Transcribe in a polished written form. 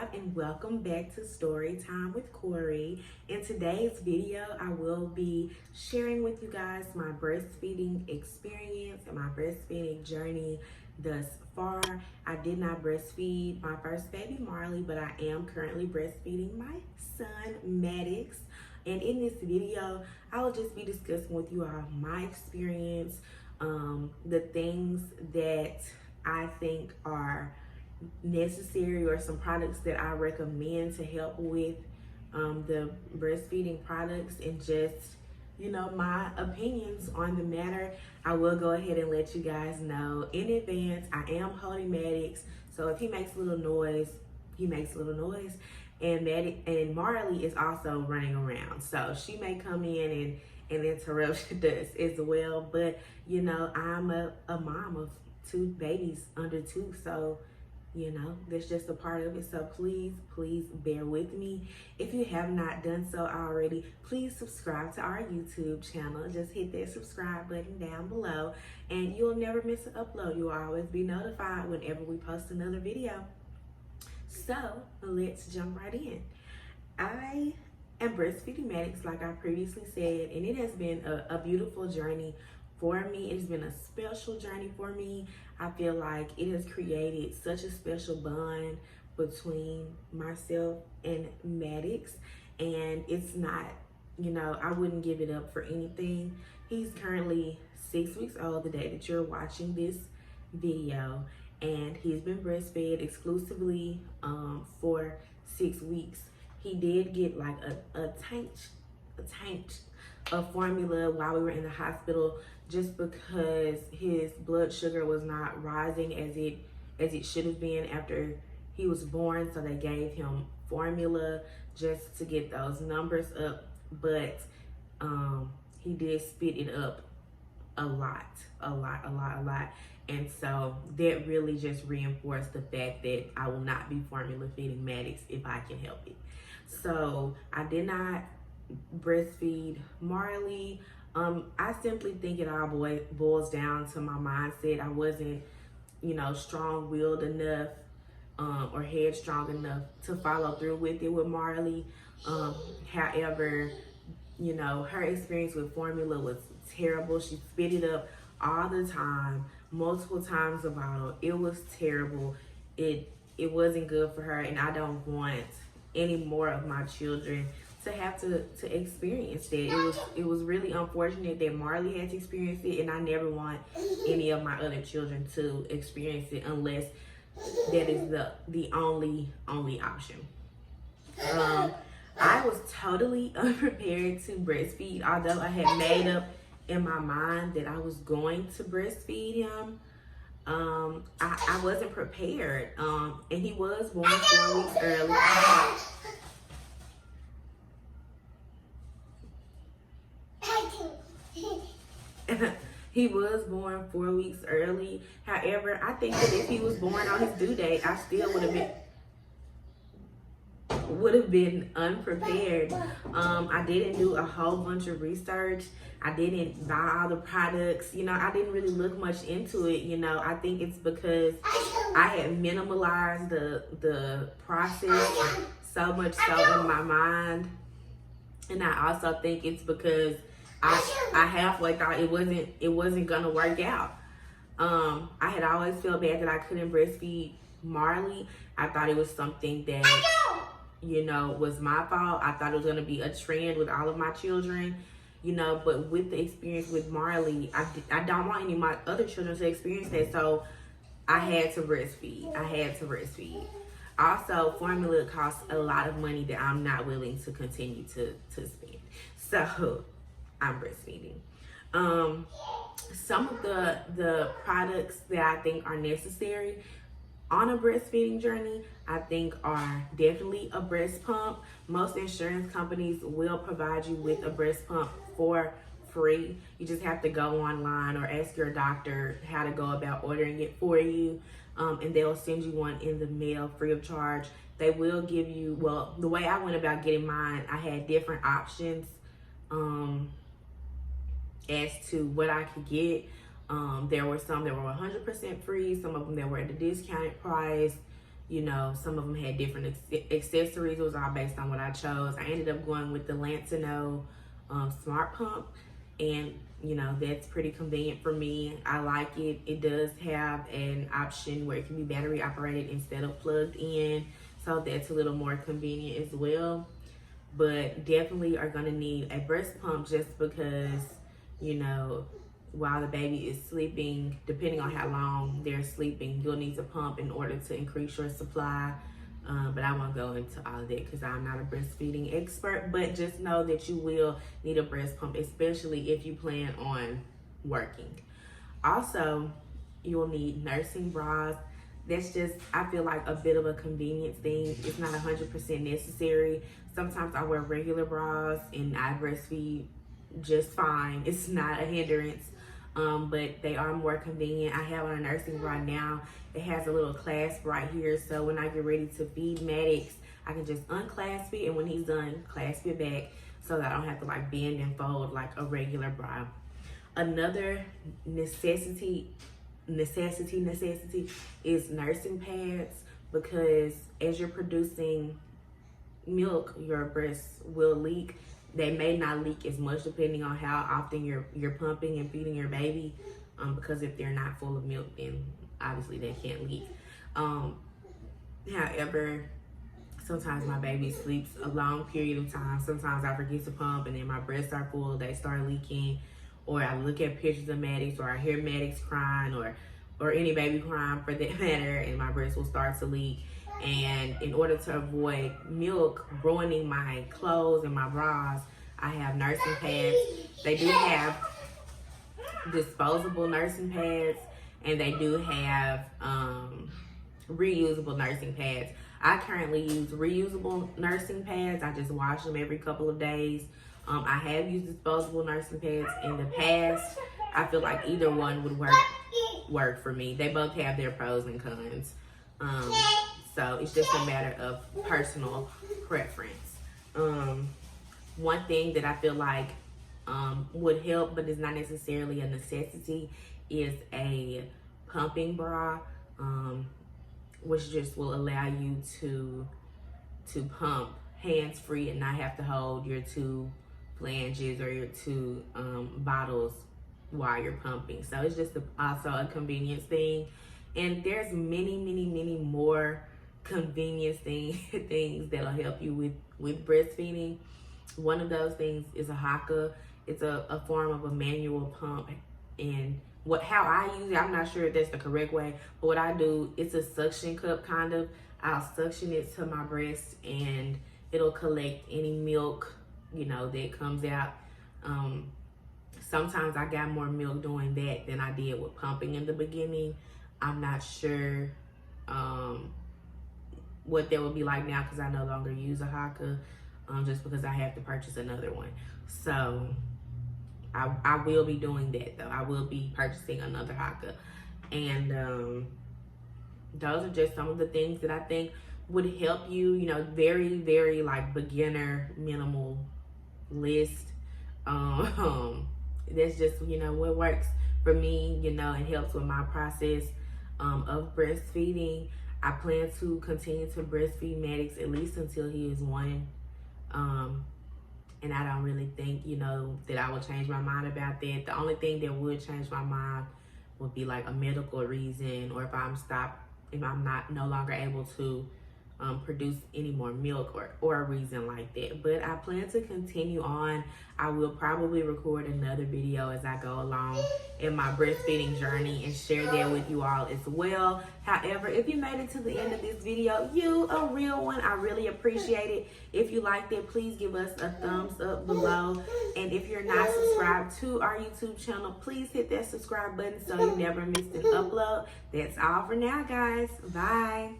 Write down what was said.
y'all, and welcome back to Story Time with Corri. In today's video, I will be sharing with you guys my breastfeeding experience and my breastfeeding journey thus far. I did not breastfeed my first baby, Marley, but I am currently breastfeeding my son, Maddox. And in this video, I will just be discussing with you all my experience, the things that I think are necessary, or some products that I recommend to help with the breastfeeding products, and just, my opinions on the matter. I will go ahead and let you guys know in advance, I am holding Maddox, so if he makes a little noise, he makes a little noise. And Marley is also running around, so she may come in and interrupt us as well. But I'm a mom of two babies under 2, so that's just a part of it. So please bear with me. If you have not done so already, please subscribe to our YouTube channel. Just hit that subscribe button down below and you'll never miss an upload. You'll always be notified whenever we post another video. So let's jump right in. I am breastfeeding Maddox, like I previously said, and it has been a beautiful journey for me. It's been a special journey for me. I feel like it has created such a special bond between myself and Maddox, and it's not, I wouldn't give it up for anything. He's currently 6 weeks old the day that you're watching this video, and he's been breastfed exclusively for 6 weeks. He did get like a taint of formula while we were in the hospital, just because his blood sugar was not rising as it should have been after he was born. So they gave him formula just to get those numbers up, but he did spit it up a lot. And so that really just reinforced the fact that I will not be formula feeding Maddox if I can help it. So I did not breastfeed Marley. I simply think it all boils down to my mindset. I wasn't, strong-willed enough or headstrong enough to follow through with it with Marley. However, her experience with formula was terrible. She spit it up all the time, multiple times a bottle. It was terrible. It wasn't good for her, and I don't want any more of my children to have to experience that. It was really unfortunate that Marley had to experience it, and I never want any of my other children to experience it unless that is the only option. I was totally unprepared to breastfeed, although I had made up in my mind that I was going to breastfeed him. I wasn't prepared, and he was born 4 weeks early. He was born 4 weeks early. However, I think that if he was born on his due date, I still would have been unprepared. I didn't do a whole bunch of research. I didn't buy all the products. I didn't really look much into it. I think it's because I had minimalized the process so much so in my mind. And I also think it's because I halfway thought it wasn't gonna work out. I had always felt bad that I couldn't breastfeed Marley. I thought it was something that was my fault. I thought it was gonna be a trend with all of my children, but with the experience with Marley, I don't want any of my other children to experience that, so I had to breastfeed. Also, formula costs a lot of money that I'm not willing to continue to spend. So I'm breastfeeding. Some of the products that I think are necessary on a breastfeeding journey, I think, are definitely a breast pump. Most insurance companies will provide you with a breast pump for free. You just have to go online or ask your doctor how to go about ordering it for you, and they'll send you one in the mail free of charge. They will give you, well, the way I went about getting mine, I had different options as to what I could get. There were some that were 100% free, some of them that were at a discounted price, You know, some of them had different accessories. It was all based on what I chose. I ended up going with the Lancino Smart Pump, and you know, that's pretty convenient for me. I like it. It does have an option where it can be battery operated instead of plugged in, so that's a little more convenient as well. But definitely are gonna need a breast pump, just because, you know, while the baby is sleeping, depending on how long they're sleeping, you'll need to pump in order to increase your supply. But I won't go into all of that because I'm not a breastfeeding expert. But just know that you will need a breast pump, especially if you plan on working. Also, you'll need nursing bras. That's just, I feel like, a bit of a convenience thing. It's not 100% necessary. Sometimes I wear regular bras and I breastfeed just fine. It's not a hindrance, but they are more convenient. I have on a nursing bra now. It has a little clasp right here, so when I get ready to feed Maddox, I can just unclasp it, and when he's done, clasp it back so that I don't have to like bend and fold like a regular bra. Another necessity is nursing pads, because as you're producing milk, your breasts will leak. They may not leak as much depending on how often you're pumping and feeding your baby, because if they're not full of milk, then obviously they can't leak. However, sometimes my baby sleeps a long period of time. Sometimes I forget to pump and then my breasts are full, they start leaking, or I look at pictures of Maddox, or I hear Maddox crying, or any baby crying for that matter, and my breast will start to leak. And in order to avoid milk ruining my clothes and my bras, I have nursing pads. They do have disposable nursing pads, and they do have reusable nursing pads. I currently use reusable nursing pads. I just wash them every couple of days. I have used disposable nursing pads in the past. I feel like either one would work for me. They both have their pros and cons. So it's just a matter of personal preference. One thing that I feel like would help, but is not necessarily a necessity, is a pumping bra, which just will allow you to pump hands-free and not have to hold your two flanges or your two bottles while you're pumping. So it's just also a convenience thing. And there's many more convenience things that'll help you with breastfeeding. One of those things is a Haka. It's a form of a manual pump, and how I use it, I'm not sure if that's the correct way, but what I do, it's a suction cup kind of. I'll suction it to my breast and it'll collect any milk, you know, that comes out. Sometimes I got more milk doing that than I did with pumping in the beginning. I'm not sure what that would be like now, because I no longer use a Haka, just because I have to purchase another one. So I will be doing that though. I will be purchasing another Haka. And those are just some of the things that I think would help you, you know, very like beginner minimal list. That's just, you know, what works for me, you know, and helps with my process of breastfeeding. I plan to continue to breastfeed Maddox at least until he is 1. And I don't really think, you know, that I will change my mind about that. The only thing that would change my mind would be like a medical reason, or if I'm not no longer able to produce any more milk, or a reason like that. But I plan to continue on. I will probably record another video as I go along in my breastfeeding journey and share that with you all as well. However, if you made it to the end of this video, you a real one. I really appreciate it. If you liked it, please give us a thumbs up below. And if you're not subscribed to our YouTube channel, please hit that subscribe button so you never miss an upload. That's all for now, guys. Bye.